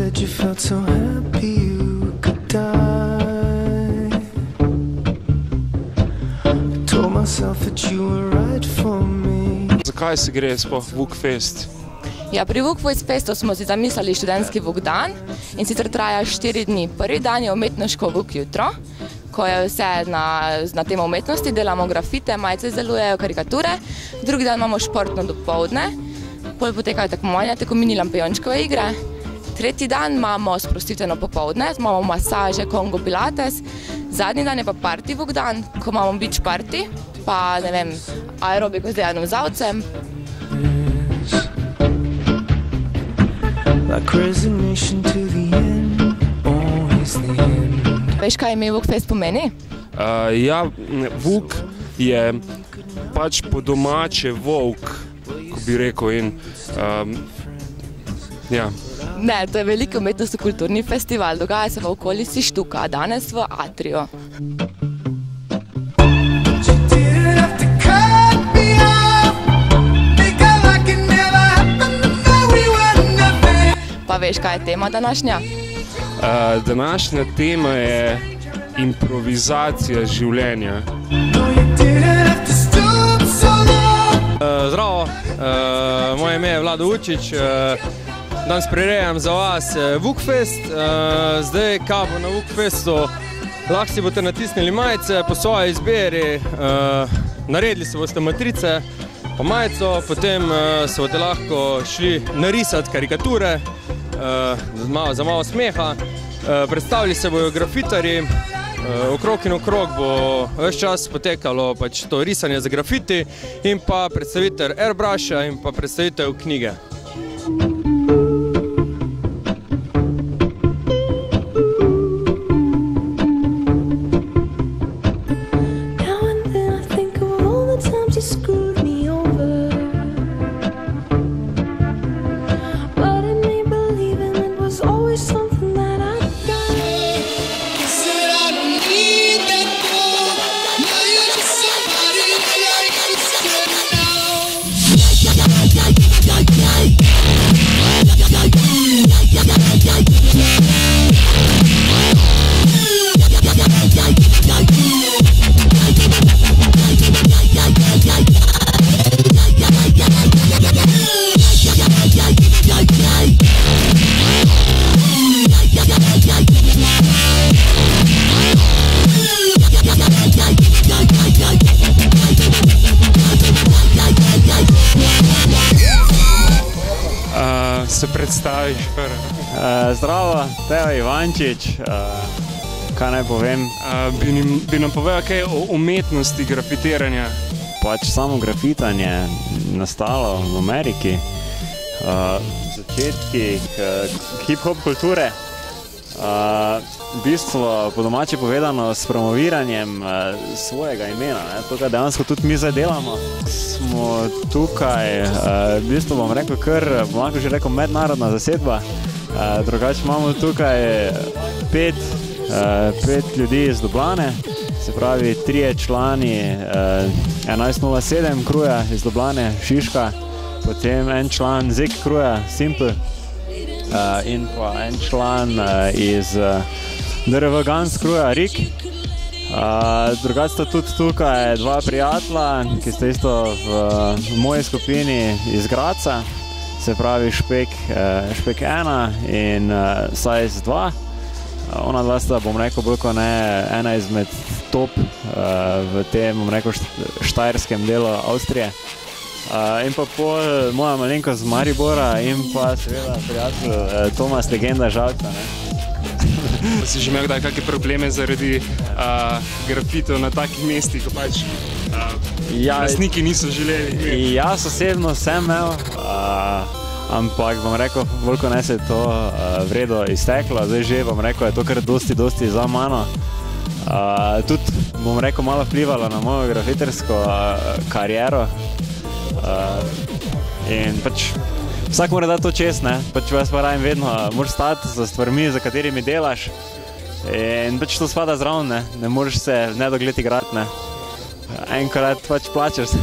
said you felt so happy you could die. I told myself that you were right for me. Zakaj se gre sploh Vukfest? Ja, pri Vukfest festu smo si zamislili študentski Vuk dan in sicer traja 4 dni. Prvi dan je umetniško Vuk jutro, ko je vse na temo umetnosti, delamo grafite, majice izdelujejo, karikature. Drugi dan imamo športno dopoldne, potem potekajo tekmovanja, tako mini lampijončkove igre. Tretji dan imamo sprostitveno popoldne, imamo masaže, kongo, pilates. Zadnji dan je pa party Vuk dan, ko imamo beach party, pa ne vem, aerobiko z Dejanom Zavcem. Veš, kaj ime Vukfest pomeni? Ja, Vuk je pač po domače volk, ko bi rekel, in ja. Ne, to je veliki umetnostno-kulturni festival, dogaja se v okolici Štuka, danes v Atriju. Pa veš, kaj je tema današnja? Današnja tema je improvizacija življenja. Zdravo, moje ime je Vlado Učić. Danes prirejam za vas Vukfest. Zdaj, kaj bo na Vukfestu, lahko si boste natisnili majice po svoji izbiri, naredili se boste matrice pa majico, potem se boste lahko šli narisati karikature za malo smeha. Predstavili se bojo grafitarji, okrog in okrog bo ves čas potekalo pač to risanje za grafiti in pa predstavitev airbrusha in pa predstavitev knjige. Se predstaviš prvi. Zdravo, Teo Ivančič, kaj naj povem? Bi nam povedal kaj o umetnosti grafitiranja? Pač samo grafitanje nastalo v Ameriki, v začetkih hip-hop kulture. V bistvu, po domače povedano, s promoviranjem svojega imena. To, kar dejansko tudi mi zdaj delamo. Smo tukaj, v bistvu bom rekel kar, bom lahko že rekel, mednarodna zasedba. Drugače imamo tukaj 5 ljudi iz Ljubljane, se pravi 3 člani 1107 kruja iz Ljubljane, Šiška, potem en član ZEK kruja, Simple, in pa en član iz DRV Gans kruja, Rik. Drugače sta tudi tukaj 2 prijatelja, ki sta isto v moji skupini iz Graca, se pravi Špek 1 in Size 2. Ona dva sta, bom rekel, bolj kot ne, ena izmed top v tem, bom rekel, štajerskem delu Avstrije. In pa pol moja malenkost z Maribora in pa seveda prijatelj Tomas, legenda Žalca. Pa si že imel kdaj kakšne probleme zaradi grafitov na takih mestih, ko pač lastniki niso želeli? Jaz osebno sem imel, ampak bom rekel, bolj kot ne se je to vredo izteklo. Zdaj že bom rekel, je to kar dosti za mano. Tudi bom rekel, malo vplivalo na mojo grafitersko kariero. In pač vsak mora dati to čest, ne? Pač jaz pa rajem vedno, moraš stati za stvarmi, za katerimi delaš. In pač to spada zraven, ne? Ne moreš se v nedogled igrati, ne? Enkrat pač plačaš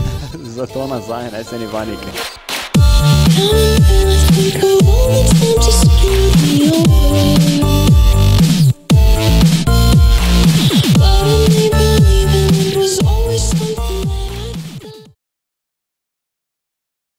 za to nazaj, ne? Se ni panike. Time, I think of all the times you spent me over.